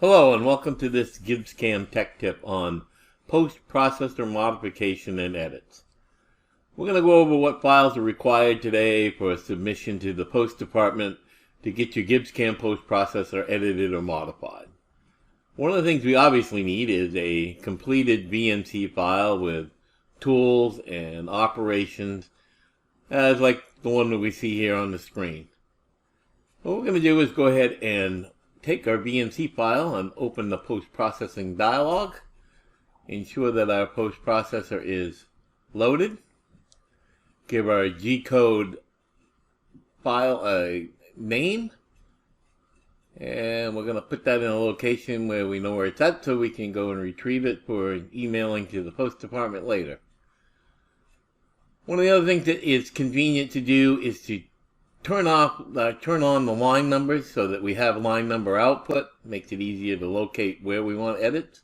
Hello and welcome to this GibbsCAM Tech Tip on post-processor modification and edits. We're going to go over what files are required today for submission to the post department to get your GibbsCAM post-processor edited or modified. One of the things we obviously need is a completed VNC file with tools and operations, as like the one that we see here on the screen. What we're going to do is go ahead and take our VNC file and open the post-processing dialog. Ensure that our post-processor is loaded. Give our G-code file a name. And we're going to put that in a location where we know where it's at so we can go and retrieve it for emailing to the post department later. One of the other things that is convenient to do is to turn on the line numbers so that we have line number output. Makes it easier to locate where we want edits.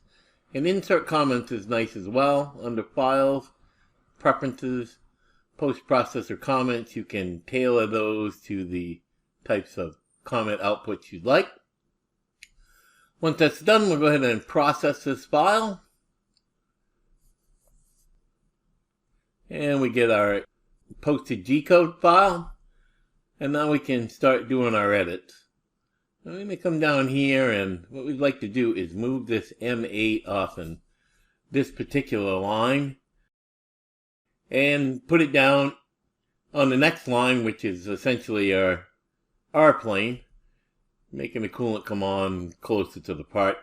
And insert comments is nice as well. Under Files, Preferences, Post-Processor Comments, you can tailor those to the types of comment outputs you'd like. Once that's done, we'll go ahead and process this file. And we get our posted G-code file. And now we can start doing our edits. Now we're going to come down here, and what we'd like to do is move this M8 off in this particular line and put it down on the next line, which is essentially our R plane, making the coolant come on closer to the part.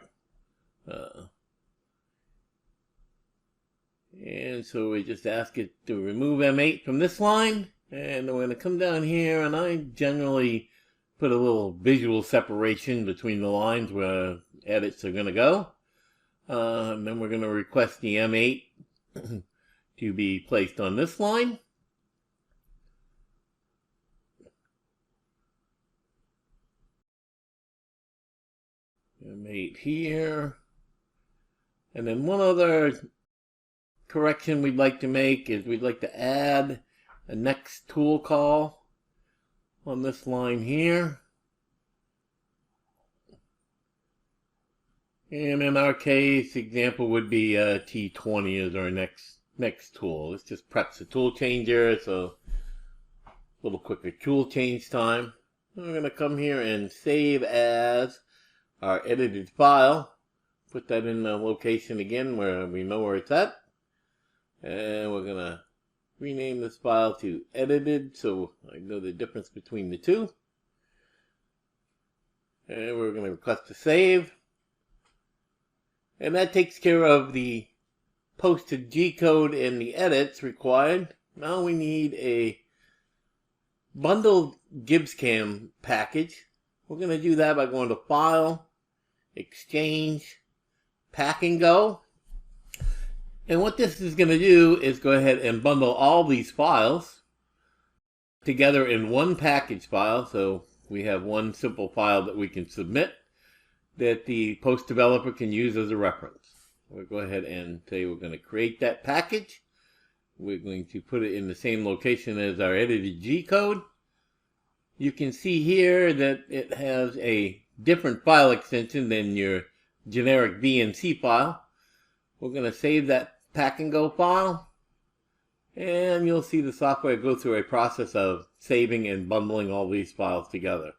And so we just ask it to remove M8 from this line. And we're going to come down here, and I generally put a little visual separation between the lines where edits are going to go. And then we're going to request the M8 to be placed on this line. M8 here. And then one other correction we'd like to make is we'd like to add a next tool call on this line here. And in our case, example would be T20 is our next tool. This just preps the tool changer, so a little quicker tool change time. We're going to come here and save as our edited file. Put that in the location again where we know where it's at. And we're going to rename this file to edited so I know the difference between the two. And we're going to request a save. And that takes care of the posted G-code and the edits required. Now we need a bundled GibbsCAM package. We're going to do that by going to File, Exchange, Pack and Go. And what this is going to do is go ahead and bundle all these files together in one package file. So we have one simple file that we can submit that the post developer can use as a reference. We'll go ahead and say we're going to create that package. We're going to put it in the same location as our edited G-code. You can see here that it has a different file extension than your generic VNC file. We're going to save that Pack and Go file, and you'll see the software go through a process of saving and bundling all these files together.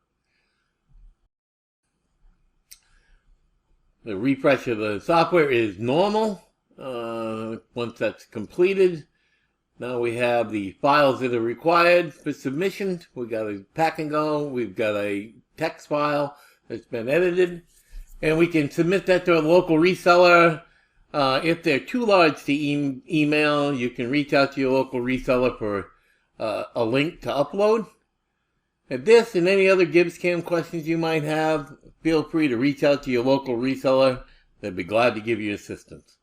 The refresh of the software is normal. Once that's completed, now we have the files that are required for submission. We've got a Pack and Go, we've got a text file that's been edited, and we can submit that to a local reseller. If they're too large to email, you can reach out to your local reseller for a link to upload. And this and any other GibbsCAM questions you might have, feel free to reach out to your local reseller. They'd be glad to give you assistance.